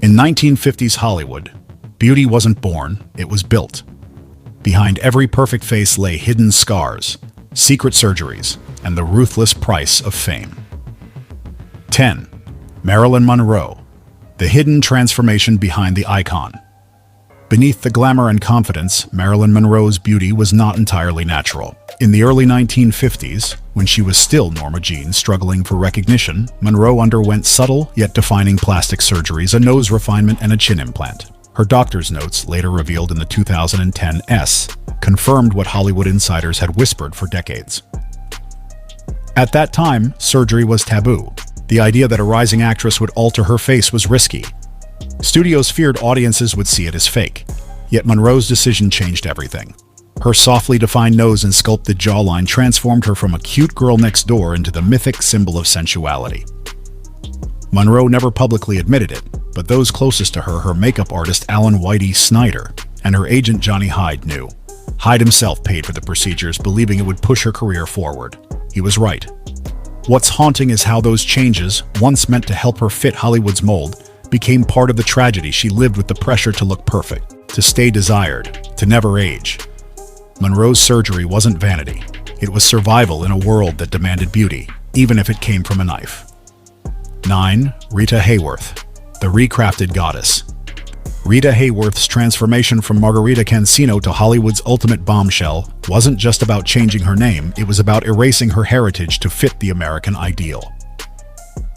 In 1950s Hollywood, beauty wasn't born, it was built. Behind every perfect face lay hidden scars, secret surgeries, and the ruthless price of fame. 10. Marilyn Monroe, the hidden transformation behind the icon. Beneath the glamour and confidence, Marilyn Monroe's beauty was not entirely natural. In the early 1950s, when she was still Norma Jean struggling for recognition, Monroe underwent subtle yet defining plastic surgeries, a nose refinement, and a chin implant. Her doctor's notes, later revealed in the 2010 S, confirmed what Hollywood insiders had whispered for decades. At that time, surgery was taboo. The idea that a rising actress would alter her face was risky. Studios feared audiences would see it as fake. Yet Monroe's decision changed everything. Her softly defined nose and sculpted jawline transformed her from a cute girl next door into the mythic symbol of sensuality. Monroe never publicly admitted it, but those closest to her, her makeup artist Alan Whitey Snyder, and her agent Johnny Hyde knew. Hyde himself paid for the procedures, believing it would push her career forward. He was right. What's haunting is how those changes, once meant to help her fit Hollywood's mold, became part of the tragedy. She lived with the pressure to look perfect, to stay desired, to never age. Monroe's surgery wasn't vanity. It was survival in a world that demanded beauty, even if it came from a knife. 9. Rita Hayworth, the recrafted goddess. Rita Hayworth's transformation from Margarita Cancino to Hollywood's ultimate bombshell wasn't just about changing her name, it was about erasing her heritage to fit the American ideal.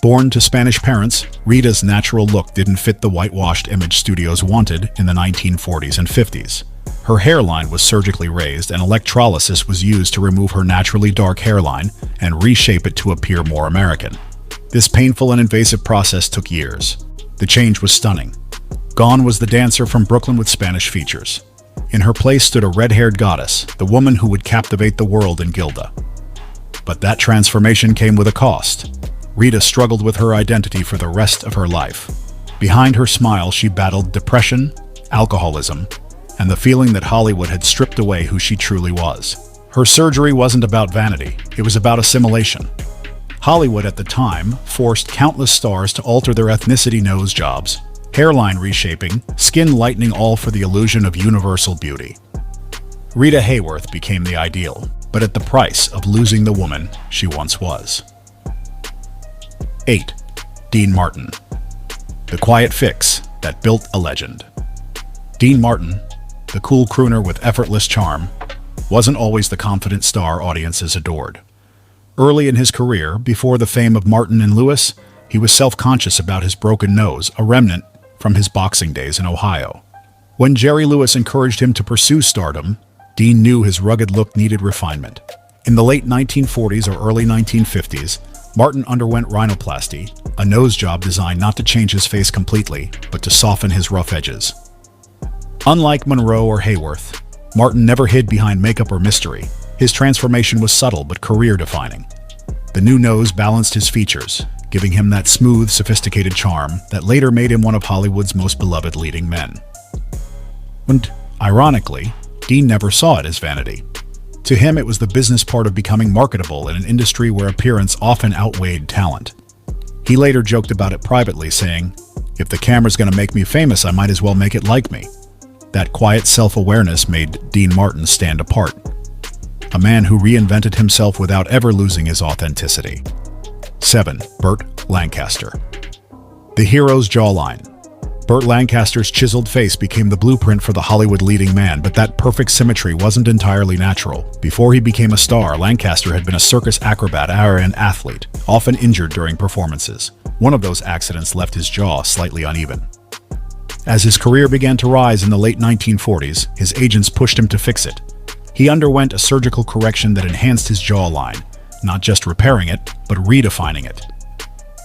Born to Spanish parents, Rita's natural look didn't fit the whitewashed image studios wanted in the 1940s and 50s. Her hairline was surgically raised, and electrolysis was used to remove her naturally dark hairline and reshape it to appear more American. This painful and invasive process took years. The change was stunning. Gone was the dancer from Brooklyn with Spanish features. In her place stood a red-haired goddess, the woman who would captivate the world in Gilda. But that transformation came with a cost. Rita struggled with her identity for the rest of her life. Behind her smile, she battled depression, alcoholism, and the feeling that Hollywood had stripped away who she truly was. Her surgery wasn't about vanity, it was about assimilation. Hollywood at the time forced countless stars to alter their ethnicity, nose jobs, hairline reshaping, skin lightening, all for the illusion of universal beauty. Rita Hayworth became the ideal, but at the price of losing the woman she once was. 8. Dean Martin, the quiet fix that built a legend. Dean Martin, the cool crooner with effortless charm, wasn't always the confident star audiences adored. Early in his career, before the fame of Martin and Lewis, he was self-conscious about his broken nose, a remnant from his boxing days in Ohio. When Jerry Lewis encouraged him to pursue stardom, Dean knew his rugged look needed refinement. In the late 1940s or early 1950s, Martin underwent rhinoplasty, a nose job designed not to change his face completely, but to soften his rough edges. Unlike Monroe or Hayworth, Martin never hid behind makeup or mystery. His transformation was subtle but career-defining. The new nose balanced his features, giving him that smooth, sophisticated charm that later made him one of Hollywood's most beloved leading men. And, ironically, Dean never saw it as vanity. To him, it was the business part of becoming marketable in an industry where appearance often outweighed talent. He later joked about it privately, saying, "If the camera's gonna make me famous, I might as well make it like me." That quiet self-awareness made Dean Martin stand apart. A man who reinvented himself without ever losing his authenticity. 7. Burt Lancaster, the hero's jawline. Burt Lancaster's chiseled face became the blueprint for the Hollywood leading man, but that perfect symmetry wasn't entirely natural. Before he became a star, Lancaster had been a circus acrobat and athlete, often injured during performances. One of those accidents left his jaw slightly uneven. As his career began to rise in the late 1940s, his agents pushed him to fix it. He underwent a surgical correction that enhanced his jawline, not just repairing it, but redefining it.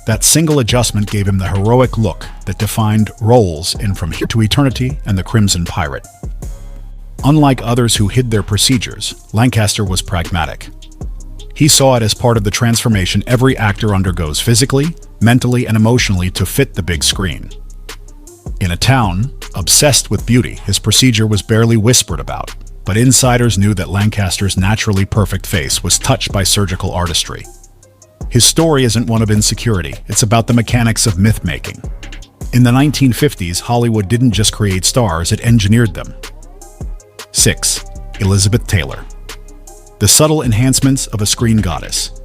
That single adjustment gave him the heroic look that defined roles in From Here to Eternity and The Crimson Pirate. Unlike others who hid their procedures, Lancaster was pragmatic. He saw it as part of the transformation every actor undergoes physically, mentally, and emotionally to fit the big screen. In a town obsessed with beauty, his procedure was barely whispered about, but insiders knew that Lancaster's naturally perfect face was touched by surgical artistry. His story isn't one of insecurity, it's about the mechanics of myth-making. In the 1950s, Hollywood didn't just create stars, it engineered them. 6. Elizabeth Taylor. The subtle enhancements of a screen goddess.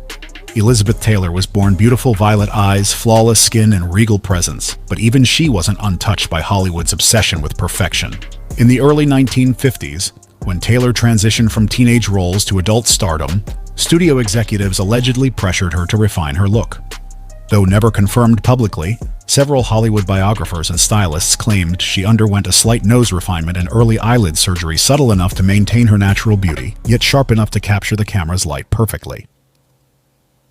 Elizabeth Taylor was born beautiful violet eyes, flawless skin, and regal presence, but even she wasn't untouched by Hollywood's obsession with perfection. In the early 1950s, when Taylor transitioned from teenage roles to adult stardom, studio executives allegedly pressured her to refine her look. Though never confirmed publicly, several Hollywood biographers and stylists claimed she underwent a slight nose refinement and early eyelid surgery subtle enough to maintain her natural beauty, yet sharp enough to capture the camera's light perfectly.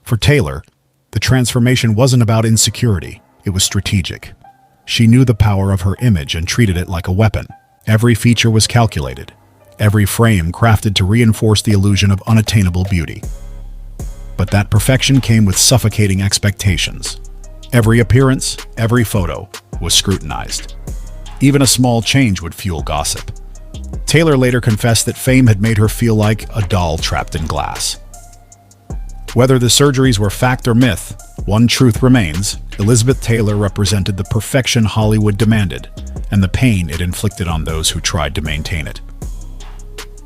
For Taylor, the transformation wasn't about insecurity, it was strategic. She knew the power of her image and treated it like a weapon. Every feature was calculated, every frame crafted to reinforce the illusion of unattainable beauty. But that perfection came with suffocating expectations. Every appearance, every photo, was scrutinized. Even a small change would fuel gossip. Taylor later confessed that fame had made her feel like a doll trapped in glass. Whether the surgeries were fact or myth, one truth remains: Elizabeth Taylor represented the perfection Hollywood demanded, and the pain it inflicted on those who tried to maintain it.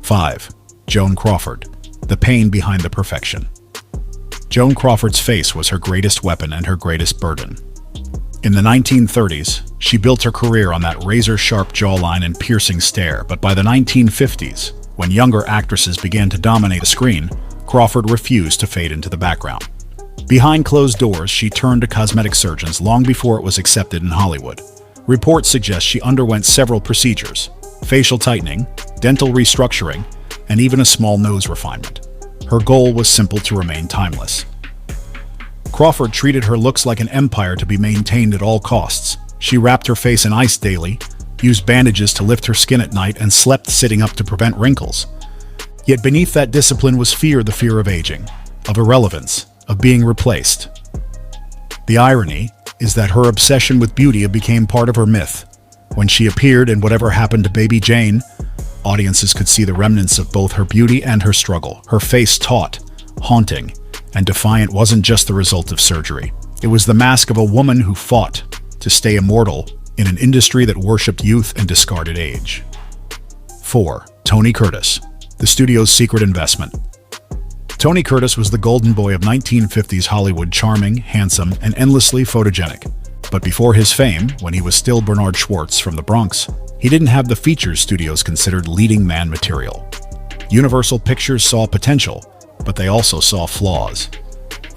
5. Joan Crawford. The pain behind the perfection. Joan Crawford's face was her greatest weapon and her greatest burden. In the 1930s, she built her career on that razor-sharp jawline and piercing stare, but by the 1950s, when younger actresses began to dominate the screen, Crawford refused to fade into the background. Behind closed doors, she turned to cosmetic surgeons long before it was accepted in Hollywood. Reports suggest she underwent several procedures: facial tightening, dental restructuring, and even a small nose refinement. Her goal was simple: to remain timeless. Crawford treated her looks like an empire to be maintained at all costs. She wrapped her face in ice daily, used bandages to lift her skin at night, and slept sitting up to prevent wrinkles. Yet beneath that discipline was fear: the fear of aging, of irrelevance, of being replaced. The irony is that her obsession with beauty became part of her myth. When she appeared in Whatever Happened to Baby Jane, audiences could see the remnants of both her beauty and her struggle. Her face, taut, haunting, and defiant, wasn't just the result of surgery. It was the mask of a woman who fought to stay immortal in an industry that worshipped youth and discarded age. 4. Tony Curtis. The studio's secret investment. Tony Curtis was the golden boy of 1950s Hollywood, charming, handsome, and endlessly photogenic. But before his fame, when he was still Bernard Schwartz from the Bronx, he didn't have the features studios considered leading man material. Universal Pictures saw potential, but they also saw flaws.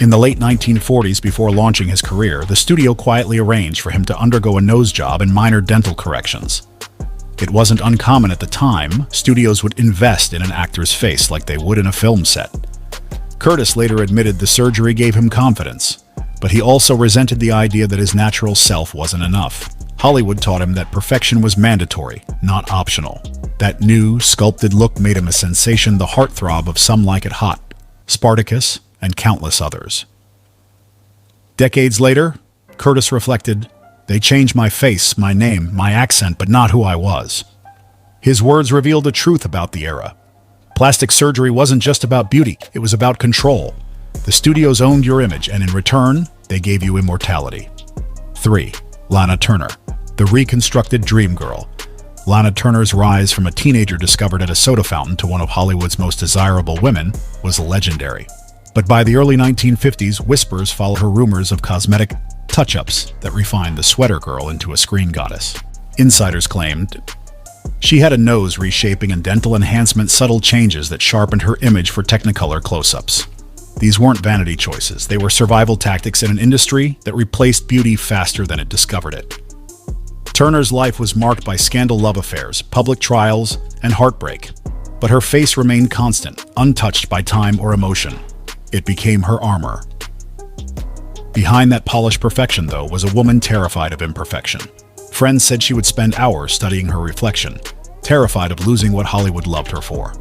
In the late 1940s, before launching his career, the studio quietly arranged for him to undergo a nose job and minor dental corrections. It wasn't uncommon at the time. Studios would invest in an actor's face like they would in a film set. Curtis later admitted the surgery gave him confidence, but he also resented the idea that his natural self wasn't enough. Hollywood taught him that perfection was mandatory, not optional. That new, sculpted look made him a sensation, the heartthrob of Some Like It Hot, Spartacus, and countless others. Decades later, Curtis reflected, "They changed my face, my name, my accent, but not who I was." His words revealed a truth about the era. Plastic surgery wasn't just about beauty, it was about control. The studios owned your image, and in return, they gave you immortality. 3. Lana Turner. The reconstructed dream girl. Lana Turner's rise from a teenager discovered at a soda fountain to one of Hollywood's most desirable women was legendary. But by the early 1950s, whispers followed her rumors of cosmetic touch-ups that refined the sweater girl into a screen goddess. Insiders claimed she had a nose reshaping and dental enhancement, subtle changes that sharpened her image for Technicolor close-ups. These weren't vanity choices, they were survival tactics in an industry that replaced beauty faster than it discovered it. Turner's life was marked by scandal, love affairs, public trials, and heartbreak. But her face remained constant, untouched by time or emotion. It became her armor. Behind that polished perfection, though, was a woman terrified of imperfection. Friends said she would spend hours studying her reflection, terrified of losing what Hollywood loved her for.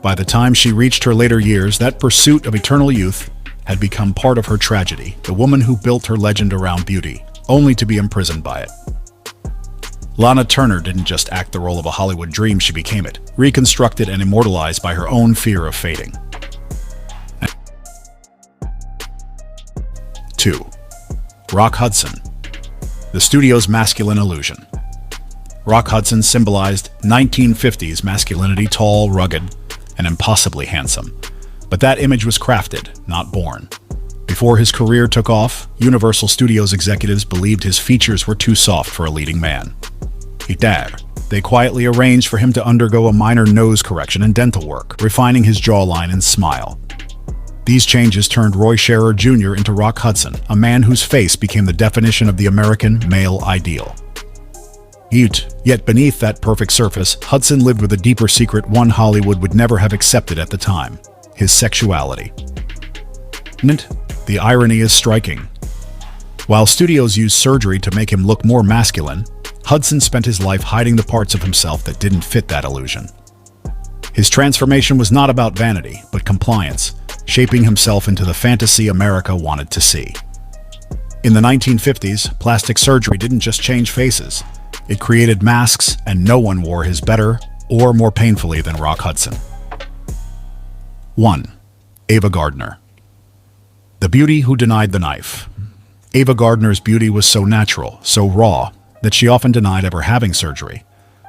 By the time she reached her later years, that pursuit of eternal youth had become part of her tragedy, the woman who built her legend around beauty, only to be imprisoned by it. Lana Turner didn't just act the role of a Hollywood dream, she became it, reconstructed and immortalized by her own fear of fading. 2. Rock Hudson. The studio's masculine illusion. Rock Hudson symbolized 1950s masculinity, tall, rugged, and impossibly handsome. But that image was crafted, not born. Before his career took off, Universal Studios executives believed his features were too soft for a leading man. They quietly arranged for him to undergo a minor nose correction and dental work, refining his jawline and smile. These changes turned Roy Scherer Jr. into Rock Hudson, a man whose face became the definition of the American male ideal. Yet beneath that perfect surface, Hudson lived with a deeper secret one Hollywood would never have accepted at the time: his sexuality. The irony is striking. While studios used surgery to make him look more masculine, Hudson spent his life hiding the parts of himself that didn't fit that illusion. His transformation was not about vanity, but compliance, shaping himself into the fantasy America wanted to see. In the 1950s, plastic surgery didn't just change faces. It created masks, and no one wore his better or more painfully than Rock Hudson. 1. Ava Gardner. The beauty who denied the knife. Ava Gardner's beauty was so natural, so raw, that she often denied ever having surgery.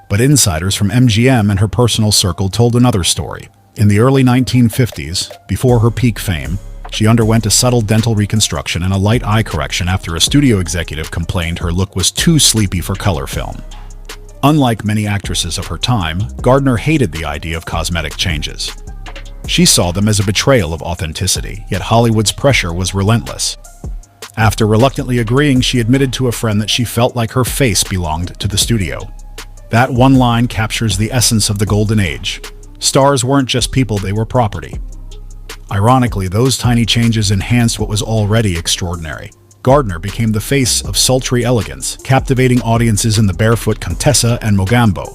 But insiders from MGM and her personal circle told another story. In the early 1950s, before her peak fame, she underwent a subtle dental reconstruction and a light eye correction after a studio executive complained her look was too sleepy for color film. Unlike many actresses of her time, Gardner hated the idea of cosmetic changes. She saw them as a betrayal of authenticity, yet Hollywood's pressure was relentless. After reluctantly agreeing, she admitted to a friend that she felt like her face belonged to the studio. That one line captures the essence of the golden age. Stars weren't just people, they were property. Ironically, those tiny changes enhanced what was already extraordinary. Gardner became the face of sultry elegance, captivating audiences in The Barefoot Contessa and Mogambo.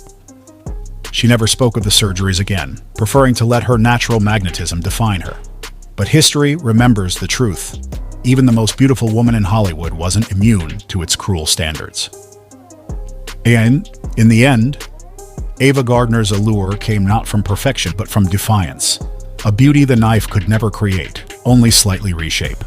She never spoke of the surgeries again, preferring to let her natural magnetism define her. But history remembers the truth. Even the most beautiful woman in Hollywood wasn't immune to its cruel standards. And, in the end, Ava Gardner's allure came not from perfection but from defiance. A beauty the knife could never create, only slightly reshape.